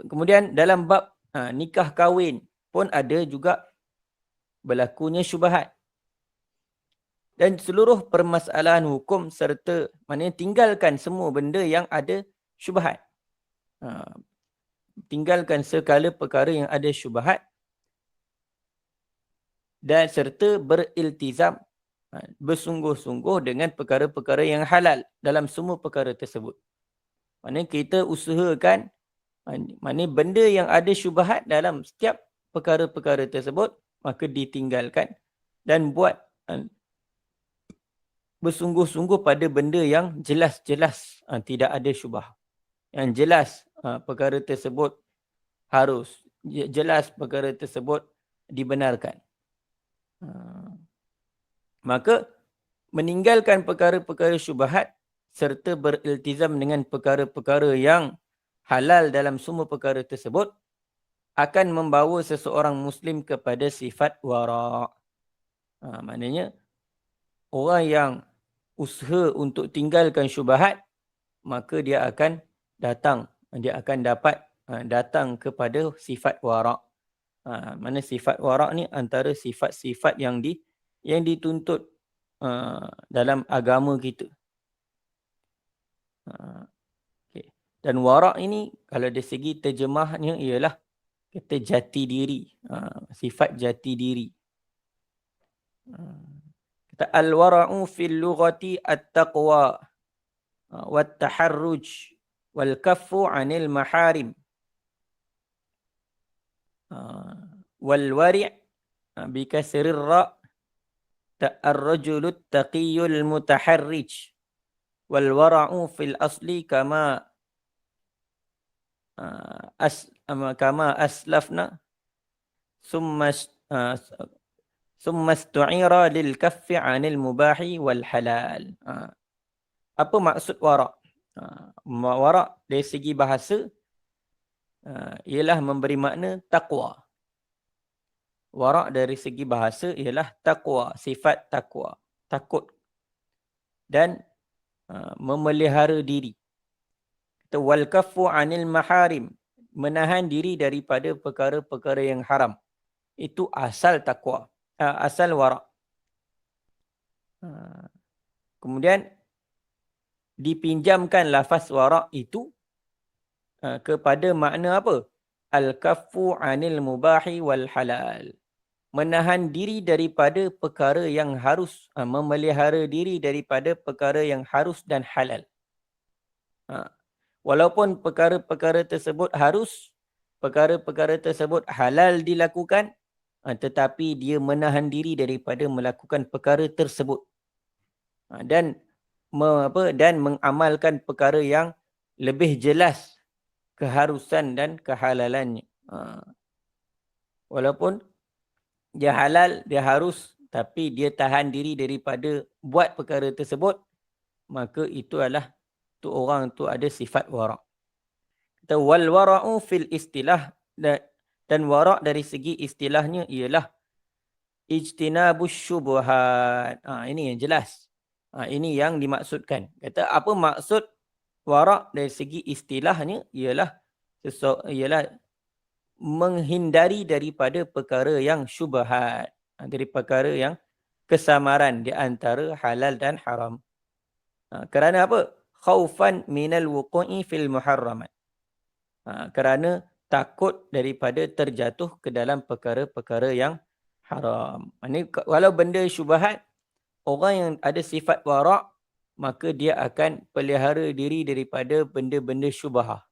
Kemudian dalam bab nikah kahwin pun ada juga berlakunya syubhat. Dan seluruh permasalahan hukum serta maknanya tinggalkan semua benda yang ada syubhat. Tinggalkan segala perkara yang ada syubhat dan serta beriltizam, bersungguh-sungguh dengan perkara-perkara yang halal dalam semua perkara tersebut. Maknanya kita usahakan, maknanya benda yang ada syubhat dalam setiap perkara-perkara tersebut, maka ditinggalkan dan buat bersungguh-sungguh pada benda yang jelas-jelas tidak ada syubhat. Yang jelas perkara tersebut harus, jelas perkara tersebut dibenarkan. Maka meninggalkan perkara-perkara syubhat serta beriltizam dengan perkara-perkara yang halal dalam semua perkara tersebut akan membawa seseorang Muslim kepada sifat wara'. Maknanya orang yang usaha untuk tinggalkan syubhat, maka dia akan dapat datang kepada sifat wara'. Mana sifat wara' ni antara sifat-sifat yang dituntut dalam agama kita. Okay. Dan wara' ini kalau dari segi terjemahnya ialah kata jati diri, sifat jati diri. Kata al-wara'u fil lughati at-taqwa wat-taharruj wal kaffu 'anil maharim. Wal wari' bi kasrir ra' ar-rajulut taqiyul mutaharrij. Wal wara'u fil asli kama aslafna summa istu'ira lil kaffi 'anil mubahi wal halal. Apa maksud wara'? Wara' dari segi bahasa ialah memberi makna taqwa. Wara' dari segi bahasa ialah taqwa, sifat taqwa, takut dan memelihara diri. Kata wal kaffu 'anil maharim, menahan diri daripada perkara-perkara yang haram. Itu asal taqwa, asal wara'. Kemudian dipinjamkan lafaz wara' itu kepada makna apa? Al-kaffu 'anil mubahi wal halal. Menahan diri daripada perkara yang harus, memelihara diri daripada perkara yang harus dan halal. Walaupun perkara-perkara tersebut harus, perkara-perkara tersebut halal dilakukan, tetapi dia menahan diri daripada melakukan perkara tersebut. Dan mengamalkan perkara yang lebih jelas keharusan dan kehalalannya. Walaupun dia halal, dia harus, tapi dia tahan diri daripada buat perkara tersebut, maka itu adalah tu orang tu ada sifat wara'. Kata wal wara'u fil istilah, dan wara' dari segi istilahnya ialah ijtinabus syubhat. Ini yang jelas. Ini yang dimaksudkan. Kata apa maksud wara' dari segi istilahnya ialah menghindari daripada perkara yang syubhat, dari perkara yang kesamaran di antara halal dan haram. Kerana apa? Khaufan minal wuqu'i fil muharramat. Kerana takut daripada terjatuh ke dalam perkara-perkara yang haram. Maknanya kalau benda syubhat, orang yang ada sifat wara', maka dia akan pelihara diri daripada benda-benda syubhah.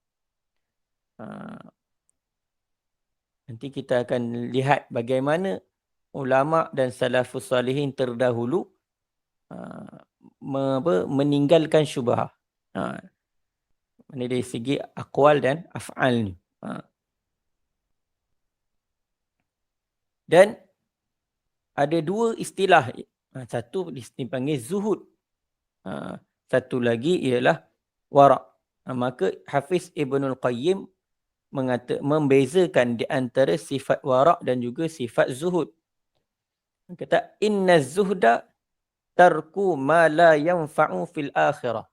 Nanti kita akan lihat bagaimana ulama' dan salafus salihin terdahulu meninggalkan syubhah. Ini dari segi aqwal dan af'al ni. Dan ada dua istilah. Satu dipanggil zuhud. Satu lagi ialah wara'. Maka Hafiz Ibnul Qayyim membezakan di antara sifat wara' dan juga sifat zuhud. Kata inna zuhda tarku ma la yanfa'u fil akhirah.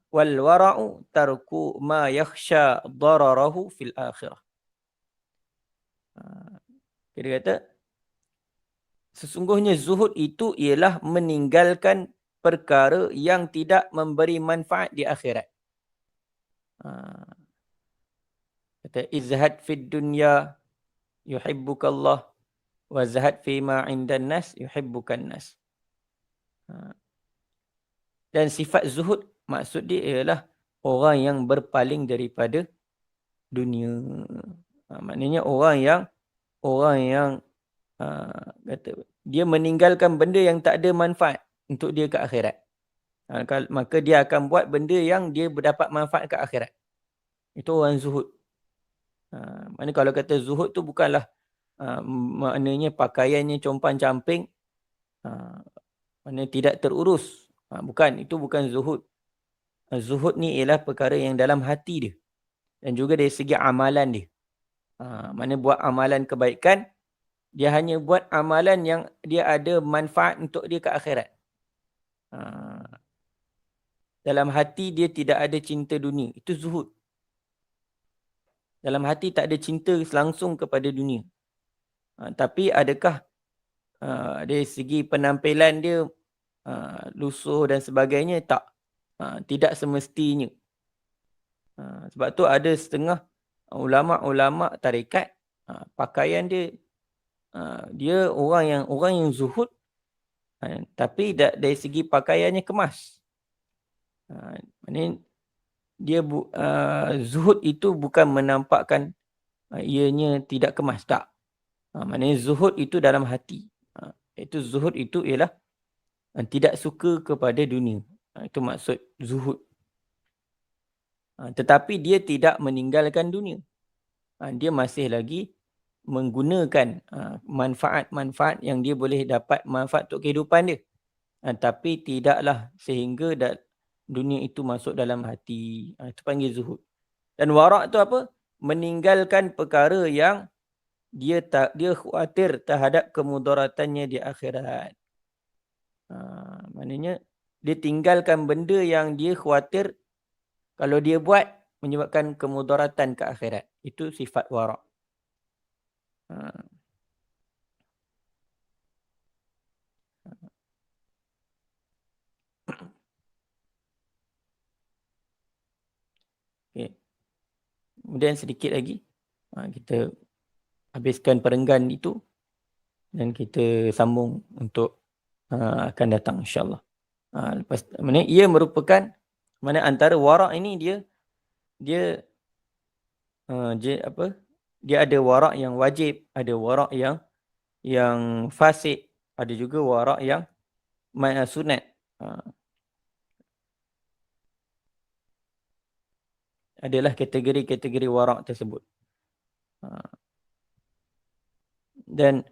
Wal wara'u tarku ma yakhsha dararahu fil akhirah. Dia kata sesungguhnya zuhud itu ialah meninggalkan perkara yang tidak memberi manfaat di akhirat. Kata izhad fid dunya yuhibbukallah wa zahad fima 'indan nas yuhibbukan nas. Dan sifat zuhud maksud dia ialah orang yang berpaling daripada dunia. Maknanya orang yang kata dia meninggalkan benda yang tak ada manfaat untuk dia ke akhirat. Maka dia akan buat benda yang dia berdapat manfaat ke akhirat. Itu orang zuhud. Maknanya kalau kata zuhud tu bukanlah maknanya pakaiannya compang-camping, maknanya tidak terurus. Bukan, itu bukan zuhud. Zuhud ni ialah perkara yang dalam hati dia. Dan juga dari segi amalan dia. Mana buat amalan kebaikan, dia hanya buat amalan yang dia ada manfaat untuk dia ke akhirat. Dalam hati dia tidak ada cinta dunia. Itu zuhud. Dalam hati tak ada cinta langsung kepada dunia. Tapi adakah dari segi penampilan dia lusuh dan sebagainya? Tak. Tidak semestinya. Sebab tu ada setengah ulama' tarekat, pakaian dia, dia orang yang zuhud, tapi dari segi pakaiannya kemas. Maknanya dia zuhud itu bukan menampakkan ianya tidak kemas, tak. Maknanya zuhud itu dalam hati. Itu zuhud itu ialah tidak suka kepada dunia. Itu maksud zuhud. Tetapi dia tidak meninggalkan dunia. Dia masih lagi menggunakan manfaat-manfaat yang dia boleh dapat manfaat untuk kehidupan dia. Tapi tidaklah sehingga dunia itu masuk dalam hati. Itu panggil zuhud. Dan wara' tu apa? Meninggalkan perkara yang dia khawatir terhadap kemudaratannya di akhirat. Maknanya dia tinggalkan benda yang dia khawatir kalau dia buat menyebabkan kemudaratan ke akhirat. Itu sifat wara'. Okay. Kemudian sedikit lagi kita habiskan perenggan itu dan kita sambung untuk akan datang insya-Allah. Lepas mana ia merupakan mana antara wara' ini dia ada wara' yang wajib, ada wara' yang fasik, ada juga wara' yang sunat. Adalah kategori-kategori wara' tersebut. Dan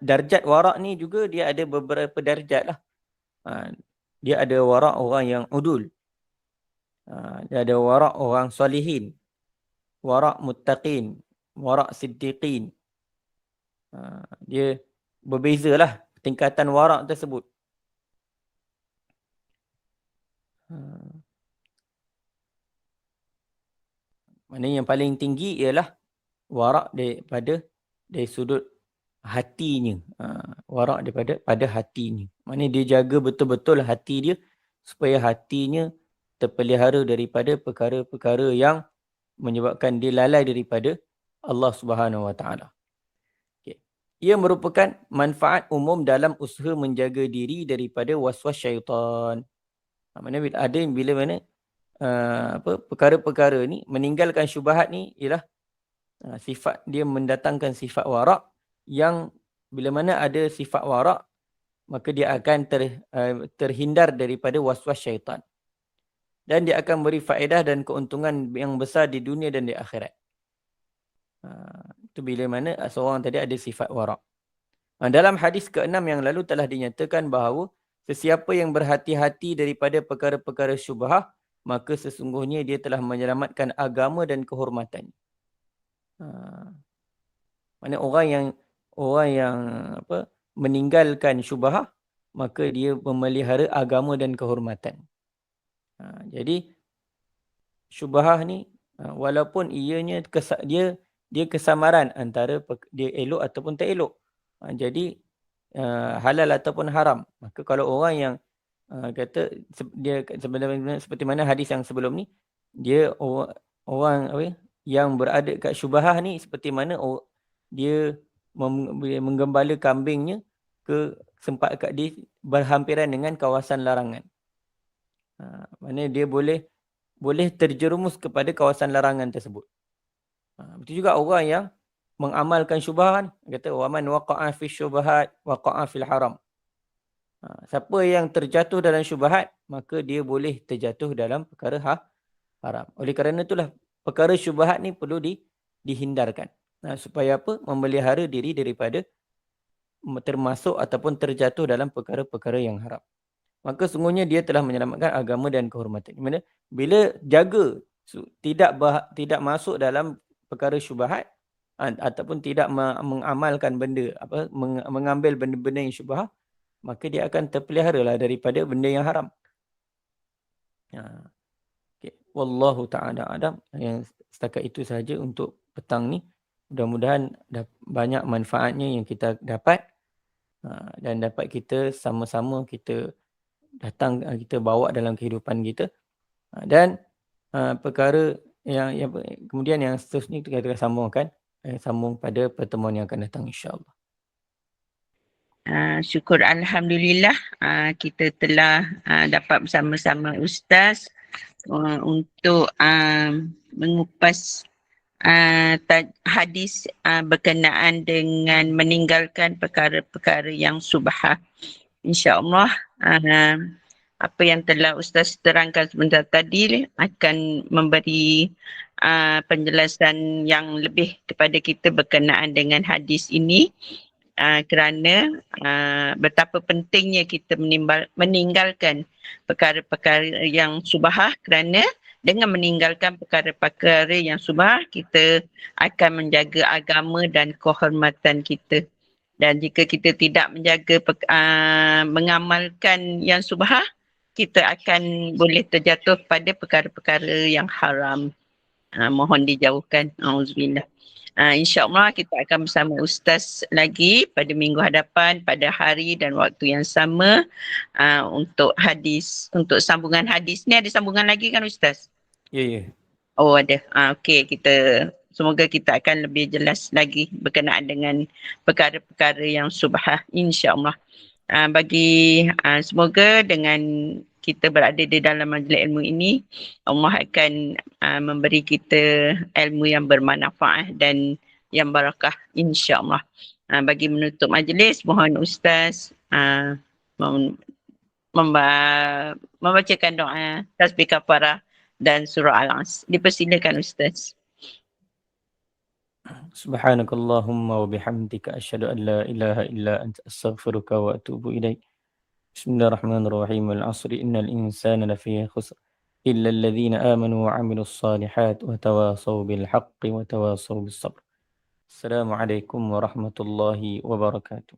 darjat wara' ni juga dia ada beberapa darjat lah. Dia ada wara' orang yang udul. Dia ada wara' orang salihin. Wara' muttaqin. Wara' siddiqin. Dia berbezalah tingkatan wara' tersebut. Maknanya yang paling tinggi ialah wara' dari sudut hatinya. Wara' pada hatinya. Maknanya dia jaga betul-betul hati dia supaya hatinya terpelihara daripada perkara-perkara yang menyebabkan dia lalai daripada Allah Subhanahu Wa Taala. ia merupakan manfaat umum dalam usaha menjaga diri daripada waswas syaitan. Mana ada bila mana perkara-perkara ni meninggalkan syubhat ni ialah sifat dia mendatangkan sifat warak, yang bila mana ada sifat warak maka dia akan terhindar daripada waswas syaitan, dan dia akan beri faedah dan keuntungan yang besar di dunia dan di akhirat. Itu bila mana seorang tadi ada sifat warak. Dalam hadis ke-6 yang lalu telah dinyatakan bahawa sesiapa yang berhati-hati daripada perkara-perkara syubhah, maka sesungguhnya dia telah menyelamatkan agama dan kehormatan. Mana orang yang meninggalkan syubhah, maka dia memelihara agama dan kehormatan. Jadi syubhah ni walaupun ianya dia kesamaran antara dia elok ataupun tak elok. Jadi halal ataupun haram. Maka kalau orang yang kata dia sebenarnya seperti mana hadis yang sebelum ni, dia orang yang berada kat syubhah ni seperti mana dia menggembala kambingnya ke sempat kat dia berhampiran dengan kawasan larangan. Mana dia boleh terjerumus kepada kawasan larangan tersebut. Betul juga orang yang mengamalkan syubhat, kata waman waqa'a fi syubhat waqa'a fil haram. Siapa yang terjatuh dalam syubhat, maka dia boleh terjatuh dalam perkara haram. Oleh kerana itulah perkara syubhat ni perlu dihindarkan. Supaya apa? Memelihara diri daripada termasuk ataupun terjatuh dalam perkara-perkara yang haram. Maka sungguhnya dia telah menyelamatkan agama dan kehormatan. Mana bila jaga tidak masuk dalam perkara syubhat ataupun tidak mengamalkan benda mengambil benda-benda yang syubhat, maka dia akan terpelihara lah daripada benda yang haram. Okay. Wallahu ta'ala a'lam. Yang setakat itu sahaja untuk petang ni. Mudah-mudahan banyak manfaatnya yang kita dapat dan dapat kita sama-sama kita kita bawa dalam kehidupan kita. Dan perkara yang kemudian yang seterusnya kita akan sambung pada pertemuan yang akan datang, insya-Allah. Syukur Alhamdulillah kita telah dapat bersama-sama Ustaz untuk mengupas hadis berkenaan dengan meninggalkan perkara-perkara yang subhah. InsyaAllah apa yang telah Ustaz terangkan sebentar tadi akan memberi penjelasan yang lebih kepada kita berkenaan dengan hadis ini. Kerana betapa pentingnya kita meninggalkan perkara-perkara yang subhah, kerana dengan meninggalkan perkara-perkara yang subhah kita akan menjaga agama dan kehormatan kita. Dan jika kita tidak menjaga mengamalkan yang subhah, kita akan boleh terjatuh pada perkara-perkara yang haram. Mohon dijauhkan. Auzubillah. InsyaAllah kita akan bersama Ustaz lagi pada minggu hadapan pada hari dan waktu yang sama untuk untuk sambungan hadis. Ni ada sambungan lagi kan Ustaz? Ya. Oh ada. Okey, semoga kita akan lebih jelas lagi berkenaan dengan perkara-perkara yang subhah, insya-Allah. Semoga dengan kita berada di dalam majlis ilmu ini, Allah akan memberi kita ilmu yang bermanfaat dan yang barakah, insya-Allah. Bagi menutup majlis, mohon Ustaz membacakan doa tasbih kafarah dan surah Al-As. Dipersilakan Ustaz. Subhanakallahumma wa bihamdika asyhadu an la ilaha illa anta astaghfiruka wa atubu ilaik. Bismillahirrahmanirrahim. Al-'asri innal insana lafi khusr illa alladhina amanu wa 'amilus salihat wa tawasaw bil haqqi wa tawasaw bis sabr. Assalamualaikum warahmatullahi wabarakatuh.